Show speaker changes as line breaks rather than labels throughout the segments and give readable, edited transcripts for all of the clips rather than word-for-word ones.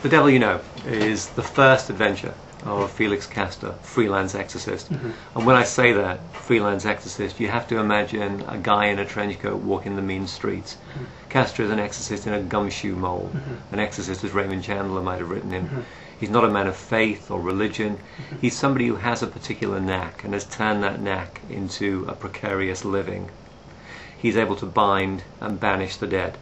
The Devil You Know is the first adventure of Felix Castor, freelance exorcist. And when I say that, freelance exorcist, you have to imagine a guy in a trench coat walking the mean streets. Castor is an exorcist in a gumshoe mold, an exorcist as Raymond Chandler might have written him. He's not a man of faith or religion. He's somebody who has a particular knack and has turned that knack into a precarious living. He's able to bind and banish the dead.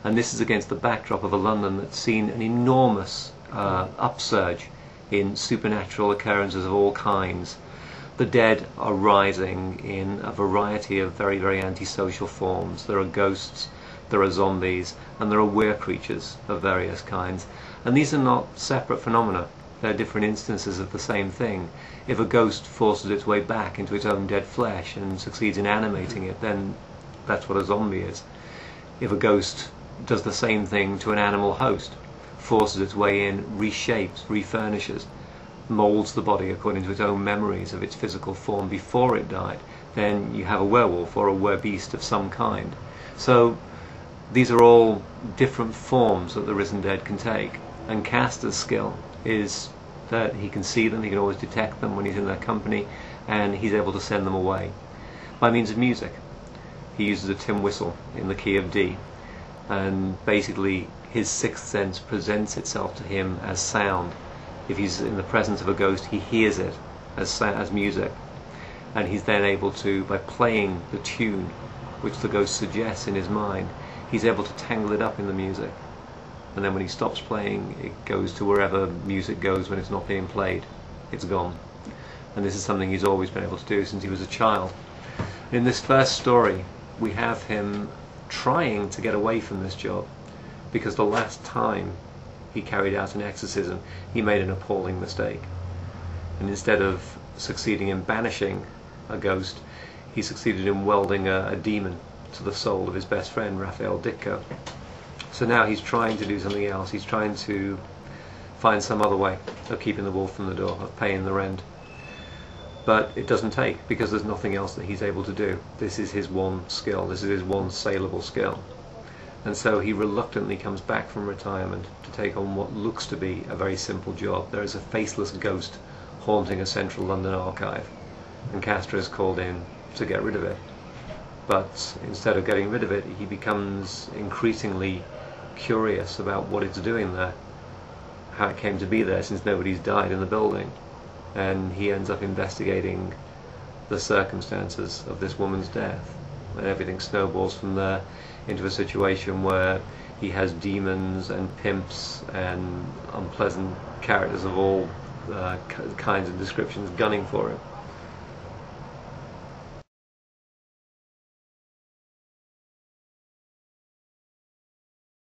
And this is against the backdrop of a London that's seen an enormous upsurge in supernatural occurrences of all kinds. The dead are rising in a variety of very, very antisocial forms. There are ghosts, there are zombies, and there are were creatures of various kinds. And these are not separate phenomena. They're different instances of the same thing. If a ghost forces its way back into its own dead flesh and succeeds in animating it, then that's what a zombie is. If a ghost does the same thing to an animal host, forces its way in, reshapes, refurnishes, molds the body according to its own memories of its physical form before it died, then you have a werewolf or a werbeast of some kind. So these are all different forms that the risen dead can take. And Castor's skill is that he can see them, he can always detect them when he's in their company, and he's able to send them away by means of music. He uses a tin whistle in the key of D, and basically his sixth sense presents itself to him as sound. If he's in the presence of a ghost, he hears it as music, and he's then able to, by playing the tune which the ghost suggests in his mind, he's able to tangle it up in the music. And then when he stops playing, it goes to wherever music goes when it's not being played. It's gone. And this is something he's always been able to do since he was a child. In this first story, we have him trying to get away from this job, because the last time he carried out an exorcism, he made an appalling mistake. And instead of succeeding in banishing a ghost, he succeeded in welding a demon to the soul of his best friend, Raphael Ditko. So now he's trying to do something else. He's trying to find some other way of keeping the wolf from the door, of paying the rent. But it doesn't take, because there's nothing else that he's able to do. This is his one skill, this is his one saleable skill. And so he reluctantly comes back from retirement to take on what looks to be a very simple job. There is a faceless ghost haunting a central London archive, and Castor is called in to get rid of it. But instead of getting rid of it, he becomes increasingly curious about what it's doing there, how it came to be there, since nobody's died in the building. And he ends up investigating the circumstances of this woman's death, and everything snowballs from there into a situation where he has demons and pimps and unpleasant characters of all kinds of descriptions gunning for him.